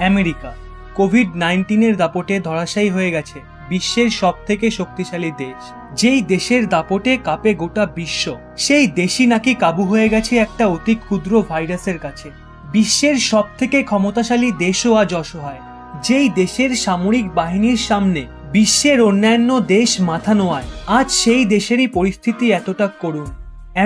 America COVID-19 দাপটে ধরাশায়ী হয়ে গেছে বিশ্বের সবথেকে শক্তিশালী দেশ। যেই দেশের দাপটে কাঁপে গোটা বিশ্ব, সেই দেশই নাকি কাবু হয়ে গেছে একটা অতি ক্ষুদ্র ভাইরাসের কাছে। বিশ্বের সবথেকে ক্ষমতাশালী দেশও আজ অসহায়। যেই দেশের সামরিক বাহিনীর সামনে বিশ্বের অন্যান্য দেশ মাথা নোয়ায়, আজ সেই দেশেরই পরিস্থিতি এতটা করুণ।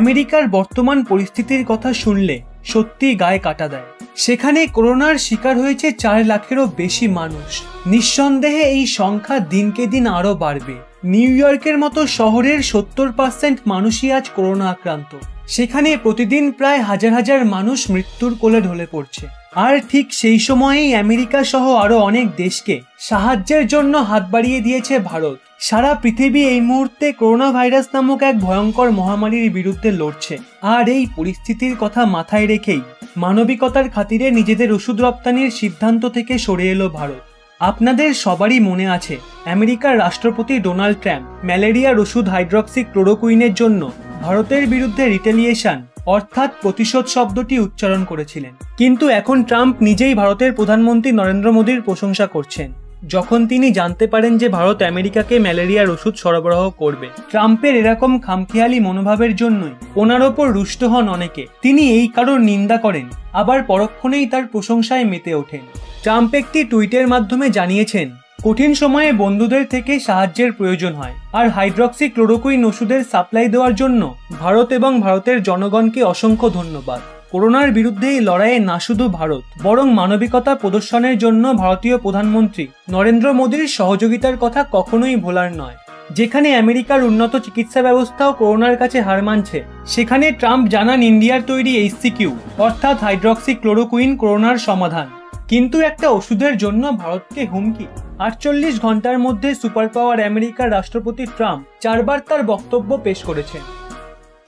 আমেরিকার বর্তমান পরিস্থিতির কথা শুনলে সত্যি গায়ে কাটা দেয়। সেখানে করোনার শিকার হয়েছে 4 লাখেরও বেশি মানুষ। নিঃসন্দেহে এই সংখ্যা দিনকে দিন আরো বাড়বে। নিউ ইয়র্কের মতো শহরের 70% মানুষই আজ করোনা আক্রান্ত। সেখানে প্রতিদিন প্রায় হাজার হাজার মানুষ মৃত্যুর কোলে ঢলে পড়ছে। আর ঠিক সেই সময়েই আমেরিকা সহ আরো অনেক দেশকে সাহায্যের জন্য হাত বাড়িয়ে দিয়েছে ভারত। সারা পৃথিবী এই মুহূর্তে করোনা ভাইরাস নামক এক ভয়ঙ্কর মহামারীর বিরুদ্ধে লড়ছে। আর এই পরিস্থিতির কথা মাথায় রেখেই মানবিকতার খাতিরে নিজেদের ওষুধ রপ্তানির সিদ্ধান্ত থেকে সরে এলো ভারত। আপনাদের সবারই মনে আছে, আমেরিকার রাষ্ট্রপতি ডোনাল্ড ট্রাম্প ম্যালেরিয়ার ওষুধ হাইড্রক্সিক্লোরোকুইনের জন্য ভারতের বিরুদ্ধে রিটেলিয়েশন অর্থাৎ প্রতিশোধ শব্দটি উচ্চারণ করেছিলেন। কিন্তু এখন ট্রাম্প নিজেই ভারতের প্রধানমন্ত্রী নরেন্দ্র মোদীর প্রশংসা করছেন, যখন তিনি জানতে পারেন যে ভারত আমেরিকাকে ম্যালেরিয়ার ওষুধ সরবরাহ করবে। ট্রাম্পের এরকম খামখেয়ালি মনোভাবের জন্যই ওনার ওপর রুষ্ট হন অনেকে। তিনি এই কারোর নিন্দা করেন, আবার পরক্ষণেই তার প্রশংসায় মেতে ওঠেন। ট্রাম্প একটি টুইটের মাধ্যমে জানিয়েছেন, কঠিন সময়ে বন্ধুদের থেকে সাহায্যের প্রয়োজন হয়, আর হাইড্রক্সিক্লোরোকুইন ওষুধের সাপ্লাই দেওয়ার জন্য ভারত এবং ভারতের জনগণকে অসংখ্য ধন্যবাদ। করোনার বিরুদ্ধে এই লড়াইয়ে না শুধু ভারত, বরং মানবিকতা প্রদর্শনের জন্য ভারতীয় প্রধানমন্ত্রী নরেন্দ্র মোদীর সহযোগিতার কথা কখনোই ভোলার নয়। যেখানে আমেরিকার উন্নত চিকিৎসা ব্যবস্থাও করোনার কাছে হার মানছে, সেখানে ট্রাম্প জানান ইন্ডিয়ার তৈরি HCQ অর্থাৎ হাইড্রক্সিক্লোরোকুইন করোনার সমাধান। কিন্তু একটা ওষুধের জন্য ভারতকে হুমকি। 48 ঘন্টার মধ্যে সুপার পাওয়ার আমেরিকার রাষ্ট্রপতি ট্রাম্প 4 বার তার বক্তব্য পেশ করেছেন।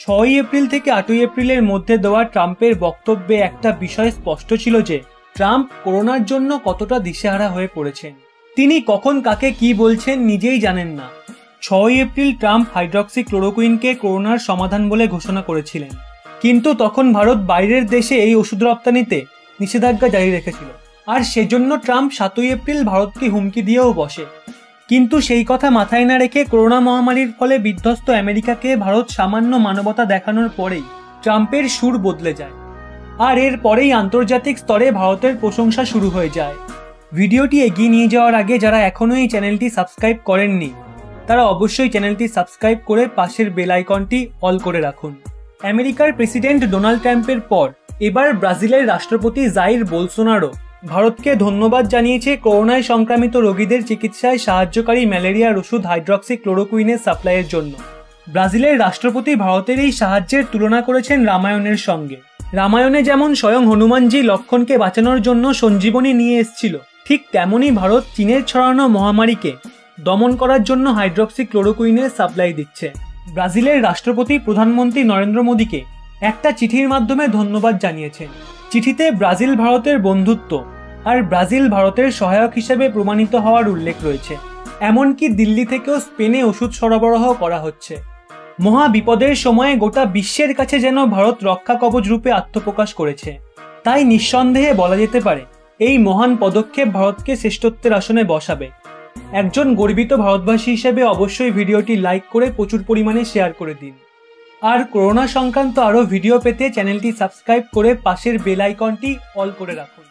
6 এপ্রিল থেকে 8 এপ্রিলের মধ্যে দেওয়া ট্রাম্পের বক্তব্যে একটা বিষয় স্পষ্ট ছিল যে ট্রাম্প করোনার জন্য কতটা দিশেহারা হয়ে পড়েছেন। তিনি কখন কাকে কি বলছেন নিজেই জানেন না। 6 এপ্রিল ট্রাম্প হাইড্রক্সিক্লোরোকুইনকে করোনার সমাধান বলে ঘোষণা করেছিলেন, কিন্তু তখন ভারত বাইরের দেশে এই ওষুধ রপ্তানিতে নিষেধাজ্ঞা জারি রেখেছিল। আর সেজন্য ট্রাম্প 7 এপ্রিল ভারতকে হুমকি দিয়েও বসে। কিন্তু সেই কথা মাথায় না রেখে করোনা মহামারীর ফলে বিধ্বস্ত আমেরিকাকে ভারত সামান্য মানবতা দেখানোর পরেই ট্রাম্পের সুর বদলে যায়। আর এর পরেই আন্তর্জাতিক স্তরে ভারতের প্রশংসা শুরু হয়ে যায়। ভিডিওটি এগিয়ে নিয়ে যাওয়ার আগে যারা এখনও এই চ্যানেলটি সাবস্ক্রাইব করেননি, তারা অবশ্যই চ্যানেলটি সাবস্ক্রাইব করে পাশের বেল আইকনটি অল করে রাখুন। আমেরিকার প্রেসিডেন্ট ডোনাল্ড ট্রাম্পের পর এবার ব্রাজিলের রাষ্ট্রপতি জাইর বোলসোনারো ভারতকে ধন্যবাদ জানিয়েছে করোনায় সংক্রামিত রোগীদের চিকিৎসায় সাহায্যকারী ম্যালেরিয়ার ওষুধ হাইড্রক্সিক্লোরোকুইনের সাপ্লাইয়ের জন্য। ব্রাজিলের রাষ্ট্রপতি ভারতের এই সাহায্যের তুলনা করেছেন রামায়ণের সঙ্গে। রামায়ণে যেমন স্বয়ং হনুমানজি লক্ষণকে বাঁচানোর জন্য সঞ্জীবনী নিয়ে এসেছিল, ঠিক তেমনই ভারত চীনের ছড়ানো মহামারীকে দমন করার জন্য হাইড্রক্সিক্লোরোকুইনের সাপ্লাই দিচ্ছে। ব্রাজিলের রাষ্ট্রপতি প্রধানমন্ত্রী নরেন্দ্র মোদীকে একটা চিঠির মাধ্যমে ধন্যবাদ জানিয়েছেন। চিঠিতে ব্রাজিল ভারতের বন্ধুত্ব আর ব্রাজিল ভারতের সহায়ক হিসেবে প্রমাণিত হওয়ার উল্লেখ রয়েছে। এমনকি দিল্লি থেকেও স্পেনে ওষুধ সরবরাহ করা হচ্ছে। মহা বিপদের সময়ে গোটা বিশ্বের কাছে যেন ভারত রক্ষা কবচ রূপে আত্মপ্রকাশ করেছে। তাই নিঃসন্দেহে বলা যেতে পারে এই মহান পদক্ষেপ ভারতকে শ্রেষ্ঠত্বের আসনে বসাবে। একজন গর্বিত ভারতবাসী হিসেবে অবশ্যই ভিডিওটি লাইক করে প্রচুর পরিমাণে শেয়ার করে দিন। আর করোনা সংক্রান্ত আরও ভিডিও পেতে চ্যানেলটি সাবস্ক্রাইব করে পাশের বেল আইকনটি অল করে রাখুন।